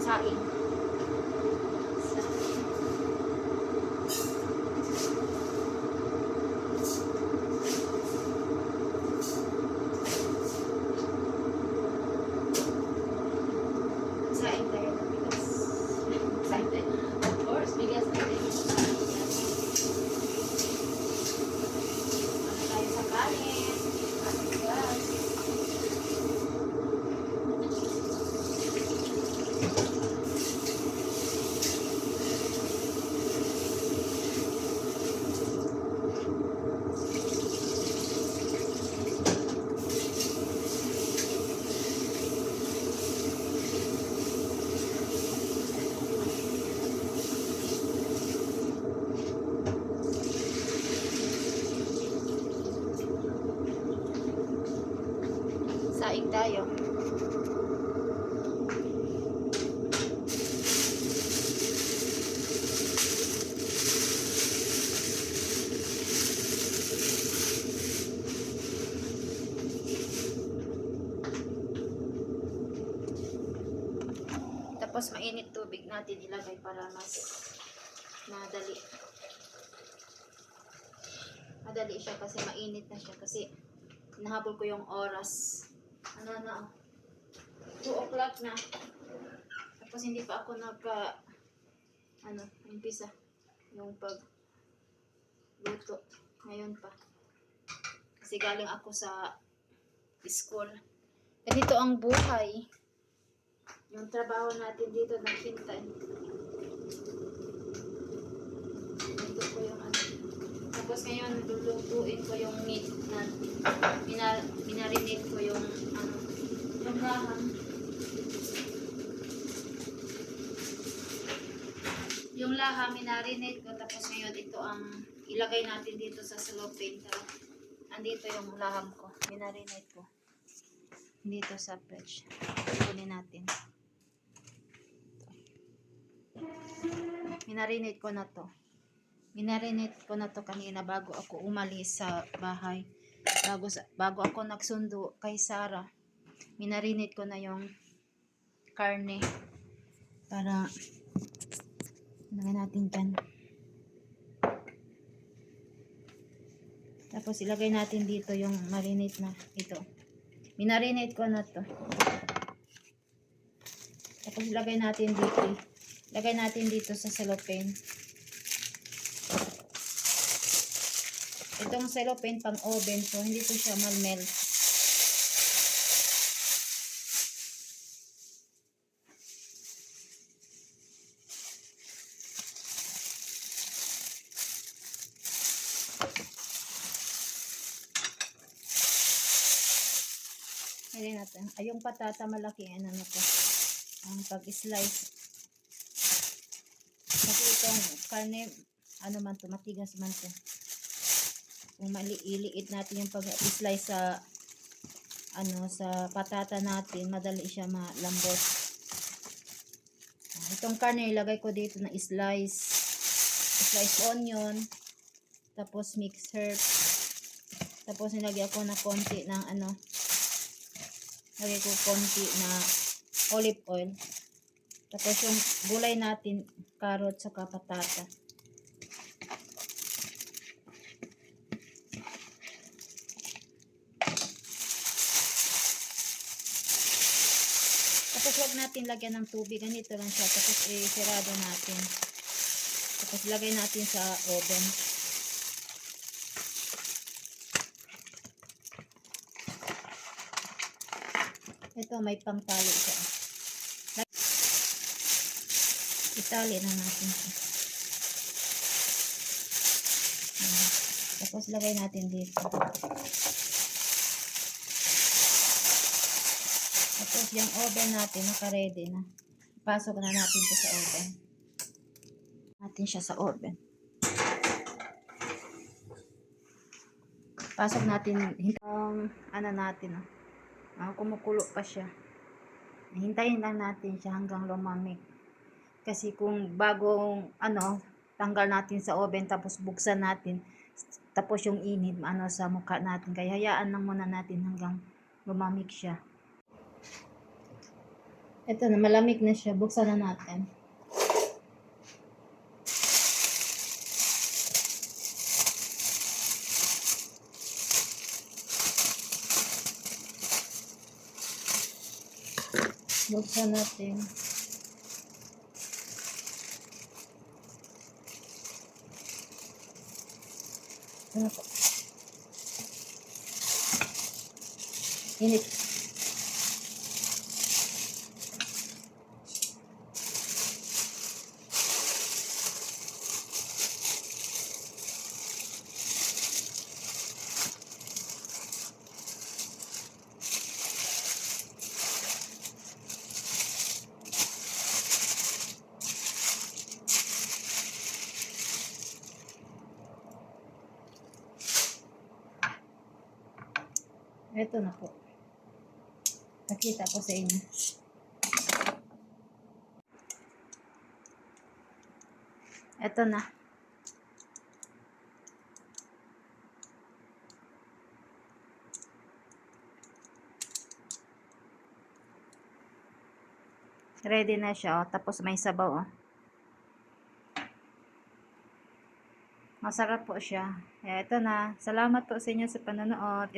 saing. Saing tayo ng bigas. Saing tayo. Of course, bigas natin. Ano tayo sa kanin? At bigas. Saing tayo. Tapos mainit tubig natin ilagay para mas madali. Madali siya kasi mainit na siya kasi nahabol ko yung oras. Ano na, 2 o'clock na. Tapos hindi pa ako umpisa yung pagluto. Ngayon pa. Kasi galing ako sa school. Ganito ang buhay. Yung trabaho natin dito naghintay. Ito ko yung ano. Tapos ngayon lulutuin ko yung meat na minarinate ko yung yung laham. Yung laham minarinate ko tapos ngayon ito ang ilagay natin dito sa cellophane. Andito yung laham ko. Minarinate ko. Dito sa fridge. Kunin natin. Minarinate ko na to. Minarinate ko na to kanina bago ako umalis sa bahay. Bago ako nagsundo kay Sarah. Minarinate ko na yung karne. Para ilagay natin dyan. Tapos ilagay natin dito yung marinate na ito. Minarinate ko na to. Tapos ilagay natin dito. Ilagay natin dito sa cellophane. Itong cellophane pang oven so hindi to siya mal-melt. Ayan natin. Ay, yung patata malaki ano na to. Ang pag-slice. Kasi itong karne ano man to, matigas man to. Kung iliit natin yung pag-slice sa sa patata natin, madali siya malambot. Itong karne ilagay ko dito na slice onion, tapos mix herb. Tapos nilagay ako na konti ng lagay ko konti na olive oil. Tapos yung gulay natin, carrot saka patata. Tapos huwag natin lagyan ng tubig. Ganito lang siya. Tapos sirado natin. Tapos lagay natin sa oven. Ito may pangtali siya. Itali na natin siya. Tapos lagay natin dito. Tapos yung oven natin naka-ready na. Pasok na natin ito sa oven. Natin siya sa oven. Pasok natin natin. Kumukulo pa siya. Hintayin lang natin siya hanggang lumamig. Kasi kung bagong tanggal natin sa oven tapos buksan natin, tapos yung init sa mukha natin. Kaya hayaan lang muna natin hanggang lumamig siya. Ito na, malamig na siya. Buksan na natin. Buksan natin. Ano po? Init. Ito na po. Nakita ko sa inyo. Ito na. Ready na siya, oh. Tapos may sabaw, oh. Masarap po siya. Ito na. Salamat po sa inyo sa panonood.